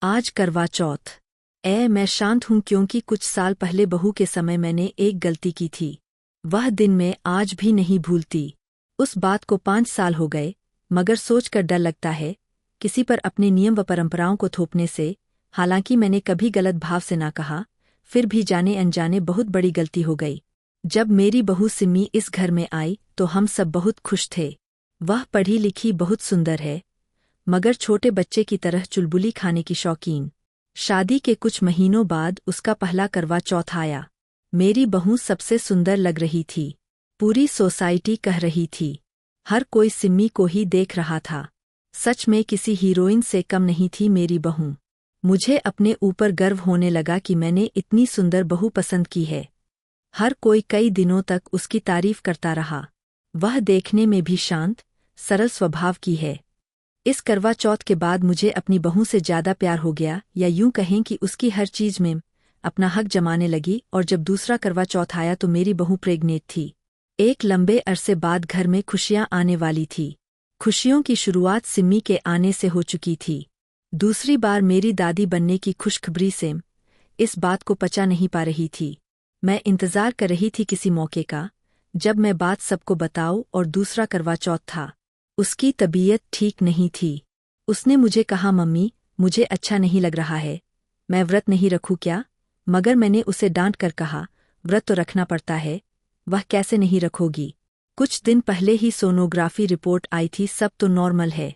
आज करवा चौथ। मैं शांत हूँ क्योंकि कुछ साल पहले बहू के समय मैंने एक गलती की थी। वह दिन मैं आज भी नहीं भूलती। उस बात को 5 साल हो गए, मगर सोचकर डर लगता है किसी पर अपने नियम व परंपराओं को थोपने से। हालांकि मैंने कभी गलत भाव से ना कहा, फिर भी जाने अनजाने बहुत बड़ी गलती हो गई। जब मेरी बहू सिम्मी इस घर में आई तो हम सब बहुत खुश थे। वह पढ़ी लिखी बहुत सुंदर है, मगर छोटे बच्चे की तरह चुलबुली खाने की शौकीन। शादी के कुछ महीनों बाद उसका पहला करवा चौथ आया। मेरी बहू सबसे सुंदर लग रही थी। पूरी सोसाइटी कह रही थी। हर कोई सिम्मी को ही देख रहा था। सच में किसी हीरोइन से कम नहीं थी मेरी बहू। मुझे अपने ऊपर गर्व होने लगा कि मैंने इतनी सुंदर बहू पसंद की है। हर कोई कई दिनों तक उसकी तारीफ करता रहा। वह देखने में भी शांत, सरल स्वभाव की है। इस करवा चौथ के बाद मुझे अपनी बहू से ज्यादा प्यार हो गया, या यूं कहें कि उसकी हर चीज में अपना हक जमाने लगी। और जब दूसरा करवा चौथ आया तो मेरी बहू प्रेग्नेंट थी। एक लंबे अरसे बाद घर में खुशियां आने वाली थी। खुशियों की शुरुआत सिम्मी के आने से हो चुकी थी। दूसरी बार मेरी दादी बनने की खुशखबरी से इस बात को पचा नहीं पा रही थी। मैं इंतजार कर रही थी किसी मौके का, जब मैं बात सबको बताऊं। और दूसरा करवा चौथ था। उसकी तबीयत ठीक नहीं थी। उसने मुझे कहा, मम्मी मुझे अच्छा नहीं लग रहा है, मैं व्रत नहीं रखूं क्या? मगर मैंने उसे डांट कर कहा, व्रत तो रखना पड़ता है। वह कैसे नहीं रखोगी? कुछ दिन पहले ही सोनोग्राफी रिपोर्ट आई थी, सब तो नॉर्मल है।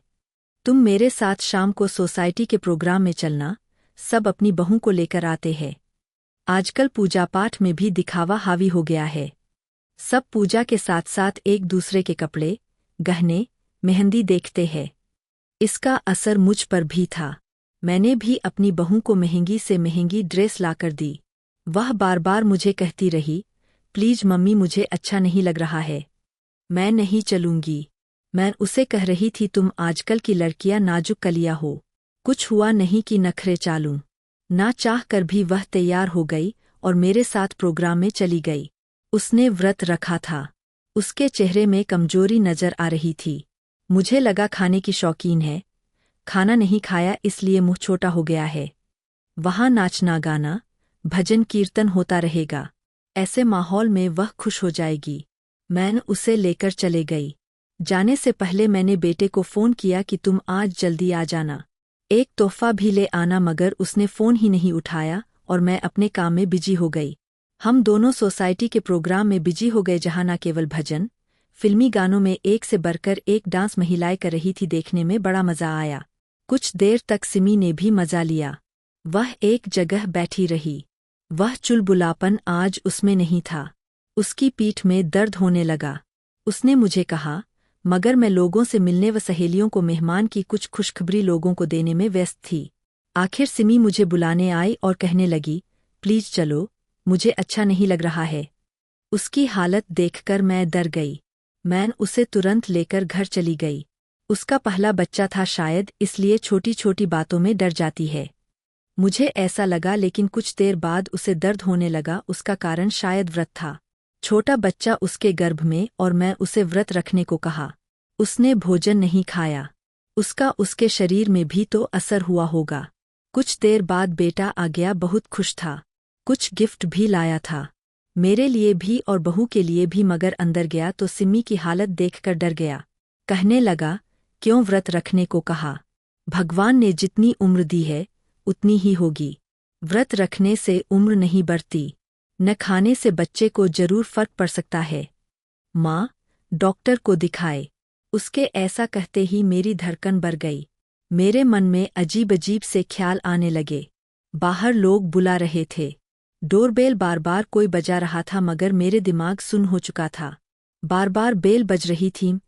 तुम मेरे साथ शाम को सोसाइटी के प्रोग्राम में चलना, सब अपनी बहू को लेकर आते हैं। आजकल पूजा पाठ में भी दिखावा हावी हो गया है। सब पूजा के साथ साथ एक दूसरे के कपड़े, गहने, मेहंदी देखते हैं। इसका असर मुझ पर भी था। मैंने भी अपनी बहू को महंगी से महंगी ड्रेस लाकर दी। वह बार बार मुझे कहती रही, प्लीज मम्मी मुझे अच्छा नहीं लग रहा है, मैं नहीं चलूंगी। मैं उसे कह रही थी, तुम आजकल की लड़कियां नाजुक कलिया हो। कुछ हुआ नहीं कि नखरे चालूं। ना चाह कर भी वह तैयार हो गई और मेरे साथ प्रोग्राम में चली गई। उसने व्रत रखा था। उसके चेहरे में कमजोरी नजर आ रही थी। मुझे लगा खाने की शौकीन है, खाना नहीं खाया इसलिए मुंह छोटा हो गया है। वहां नाचना गाना, भजन कीर्तन होता रहेगा। ऐसे माहौल में वह खुश हो जाएगी। मैं उसे लेकर चले गई। जाने से पहले मैंने बेटे को फोन किया कि तुम आज जल्दी आ जाना, एक तोहफा भी ले आना, मगर उसने फोन ही नहीं उठाया और मैं अपने काम में बिजी हो गई। हम दोनों सोसाइटी के प्रोग्राम में बिजी हो गए, जहां न केवल भजन, फिल्मी गानों में एक से बढ़कर एक डांस महिलाएं कर रही थी। देखने में बड़ा मजा आया। कुछ देर तक सिमी ने भी मजा लिया। वह एक जगह बैठी रही। वह चुलबुलापन आज उसमें नहीं था। उसकी पीठ में दर्द होने लगा। उसने मुझे कहा, मगर मैं लोगों से मिलने व सहेलियों को मेहमान की कुछ खुशखबरी लोगों को देने में व्यस्त थी। आखिर सिमी मुझे बुलाने आई और कहने लगी, प्लीज चलो, मुझे अच्छा नहीं लग रहा है। उसकी हालत देखकर मैं डर गई। मैं उसे तुरंत लेकर घर चली गई। उसका पहला बच्चा था शायद, इसलिए छोटी छोटी बातों में डर जाती है। मुझे ऐसा लगा, लेकिन कुछ देर बाद उसे दर्द होने लगा। उसका कारण शायद व्रत था। छोटा बच्चा उसके गर्भ में, और मैं उसे व्रत रखने को कहा। उसने भोजन नहीं खाया। उसका उसके शरीर में भी तो असर हुआ होगा। कुछ देर बाद बेटा आ गया, बहुत खुश था। कुछ गिफ्ट भी लाया था, मेरे लिए भी और बहू के लिए भी। मगर अंदर गया तो सिम्मी की हालत देखकर डर गया। कहने लगा, क्यों व्रत रखने को कहा? भगवान ने जितनी उम्र दी है उतनी ही होगी। व्रत रखने से उम्र नहीं बढ़ती। न खाने से बच्चे को जरूर फर्क पड़ सकता है। माँ, डॉक्टर को दिखाए। उसके ऐसा कहते ही मेरी धड़कन बढ़ गई। मेरे मन में अजीब अजीब से ख्याल आने लगे। बाहर लोग बुला रहे थे। डोरबेल बार बार कोई बजा रहा था, मगर मेरे दिमाग सुन्न हो चुका था। बार बार बेल बज रही थी।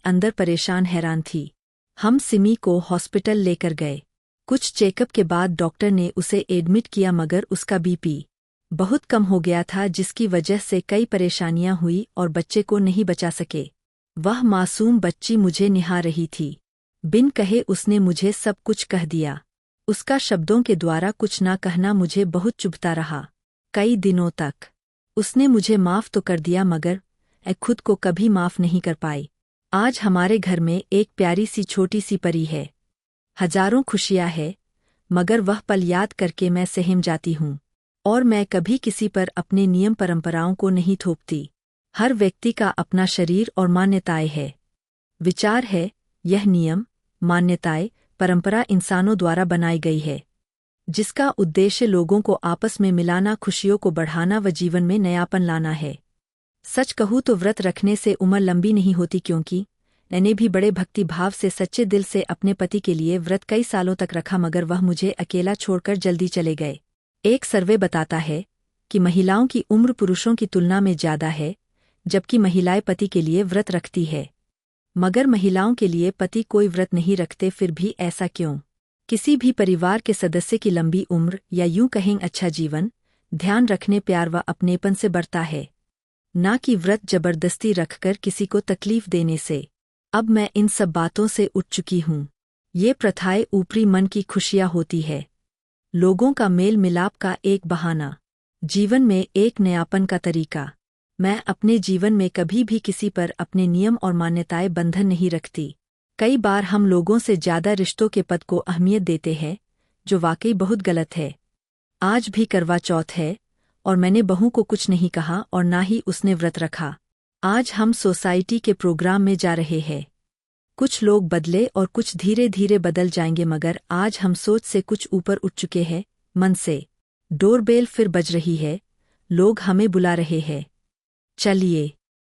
अंदर परेशान हैरान थी। हम सिमी को हॉस्पिटल लेकर गए। कुछ चेकअप के बाद डॉक्टर ने उसे एडमिट किया, मगर उसका बीपी बहुत कम हो गया था, जिसकी वजह से कई परेशानियां हुई और बच्चे को नहीं बचा सके। वह मासूम बच्ची मुझे निहार रही थी। बिन कहे उसने मुझे सब कुछ कह दिया। उसका शब्दों के द्वारा कुछ ना कहना मुझे बहुत चुभता रहा। कई दिनों तक उसने मुझे माफ तो कर दिया, मगर मैं खुद को कभी माफ नहीं कर पाई। आज हमारे घर में एक प्यारी सी छोटी सी परी है। हजारों खुशियां है, मगर वह पल याद करके मैं सहम जाती हूँ। और मैं कभी किसी पर अपने नियम परंपराओं को नहीं थोपती। हर व्यक्ति का अपना शरीर और मान्यताएं है। विचार है, यह नियम, मान्यताएं, परंपरा इंसानों द्वारा बनाई गई है, जिसका उद्देश्य लोगों को आपस में मिलाना, खुशियों को बढ़ाना व जीवन में नयापन लाना है। सच कहूँ तो व्रत रखने से उम्र लंबी नहीं होती, क्योंकि मैंने भी बड़े भक्ति भाव से सच्चे दिल से अपने पति के लिए व्रत कई सालों तक रखा, मगर वह मुझे अकेला छोड़कर जल्दी चले गए। एक सर्वे बताता है कि महिलाओं की उम्र पुरुषों की तुलना में ज्यादा है, जबकि महिलाएं पति के लिए व्रत रखती है। मगर महिलाओं के लिए पति कोई व्रत नहीं रखते, फिर भी ऐसा क्यों? किसी भी परिवार के सदस्य की लंबी उम्र या यूं कहें अच्छा जीवन ध्यान रखने, प्यार व अपनेपन से बढ़ता है, ना कि व्रत जबरदस्ती रखकर किसी को तकलीफ देने से। अब मैं इन सब बातों से उठ चुकी हूँ। ये प्रथाएं ऊपरी मन की खुशियाँ होती है, लोगों का मेल मिलाप का एक बहाना, जीवन में एक नयापन का तरीका। मैं अपने जीवन में कभी भी किसी पर अपने नियम और मान्यताएं बंधन नहीं रखती। कई बार हम लोगों से ज्यादा रिश्तों के पद को अहमियत देते हैं, जो वाकई बहुत गलत है। आज भी करवा चौथ है और मैंने बहू को कुछ नहीं कहा और ना ही उसने व्रत रखा। आज हम सोसाइटी के प्रोग्राम में जा रहे हैं। कुछ लोग बदले और कुछ धीरे धीरे बदल जाएंगे, मगर आज हम सोच से कुछ ऊपर उठ चुके हैं, मन से। डोरबेल फिर बज रही है, लोग हमें बुला रहे हैं। चलिए।